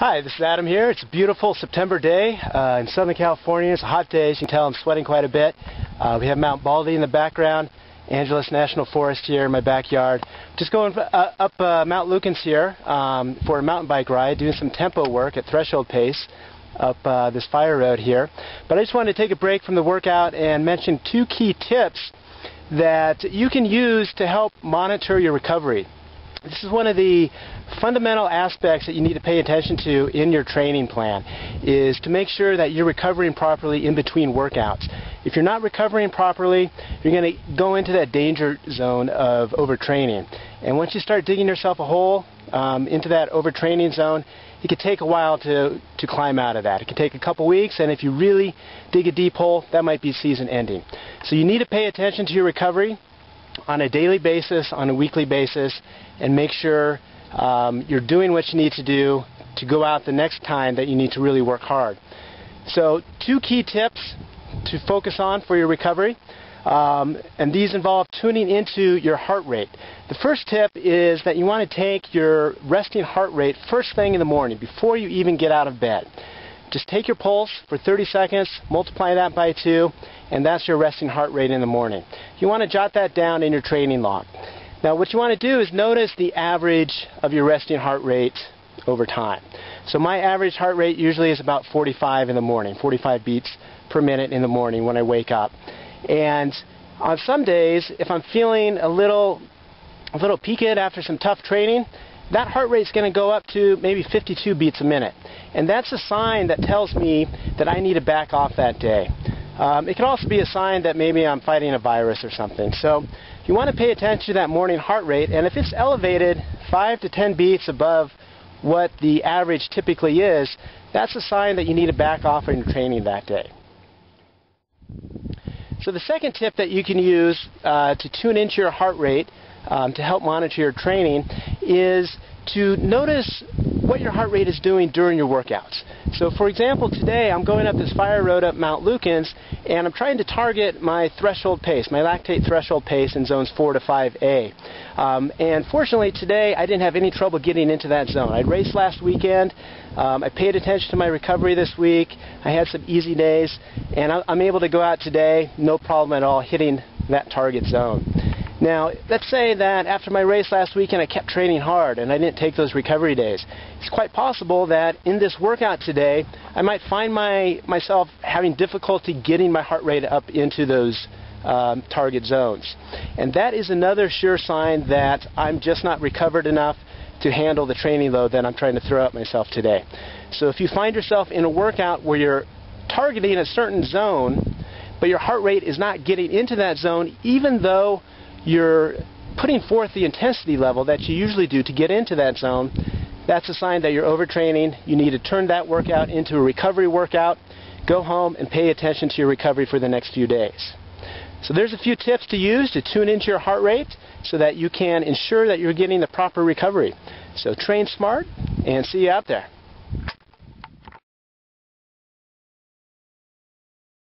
Hi, this is Adam here. It's a beautiful September day in Southern California. It's a hot day. As you can tell, I'm sweating quite a bit. We have Mount Baldy in the background, Angeles National Forest here in my backyard. Just going up Mount Lukens here for a mountain bike ride, doing some tempo work at threshold pace up this fire road here. But I just wanted to take a break from the workout and mention two key tips that you can use to help monitor your recovery. This is one of the fundamental aspects that you need to pay attention to in your training plan, is to make sure that you're recovering properly in between workouts. If you're not recovering properly, you're going to go into that danger zone of overtraining. And once you start digging yourself a hole into that overtraining zone, it could take a while to climb out of that. It could take a couple weeks, and if you really dig a deep hole, that might be season ending. So you need to pay attention to your recovery on a daily basis, on a weekly basis, and make sure you're doing what you need to do to go out the next time that you need to really work hard. So two key tips to focus on for your recovery, and these involve tuning into your heart rate. The first tip is that you want to take your resting heart rate first thing in the morning, before you even get out of bed. Just take your pulse for 30 seconds, multiply that by 2, and that's your resting heart rate in the morning. You want to jot that down in your training log. Now what you want to do is notice the average of your resting heart rate over time. So my average heart rate usually is about 45 in the morning, 45 beats per minute in the morning when I wake up. And on some days, if I'm feeling a little peaked after some tough training, that heart rate is going to go up to maybe 52 beats a minute. And that's a sign that tells me that I need to back off that day. It can also be a sign that maybe I'm fighting a virus or something. So you want to pay attention to that morning heart rate, and if it's elevated 5 to 10 beats above what the average typically is, that's a sign that you need to back off on your training that day. So the second tip that you can use to tune into your heart rate to help monitor your training is to notice what your heart rate is doing during your workouts. So for example, today I'm going up this fire road up Mount Lukens, and I'm trying to target my threshold pace, my lactate threshold pace in zones 4 to 5A. And fortunately today I didn't have any trouble getting into that zone. I raced last weekend, I paid attention to my recovery this week, I had some easy days, and I'm able to go out today, no problem at all, hitting that target zone. Now, let's say that after my race last weekend I kept training hard and I didn't take those recovery days. It's quite possible that in this workout today I might find myself having difficulty getting my heart rate up into those target zones. And that is another sure sign that I'm just not recovered enough to handle the training load that I'm trying to throw at myself today. So if you find yourself in a workout where you're targeting a certain zone, but your heart rate is not getting into that zone, even though you're putting forth the intensity level that you usually do to get into that zone, that's a sign that you're overtraining. You need to turn that workout into a recovery workout, go home and pay attention to your recovery for the next few days. So there's a few tips to use to tune into your heart rate so that you can ensure that you're getting the proper recovery. So train smart, and see you out there.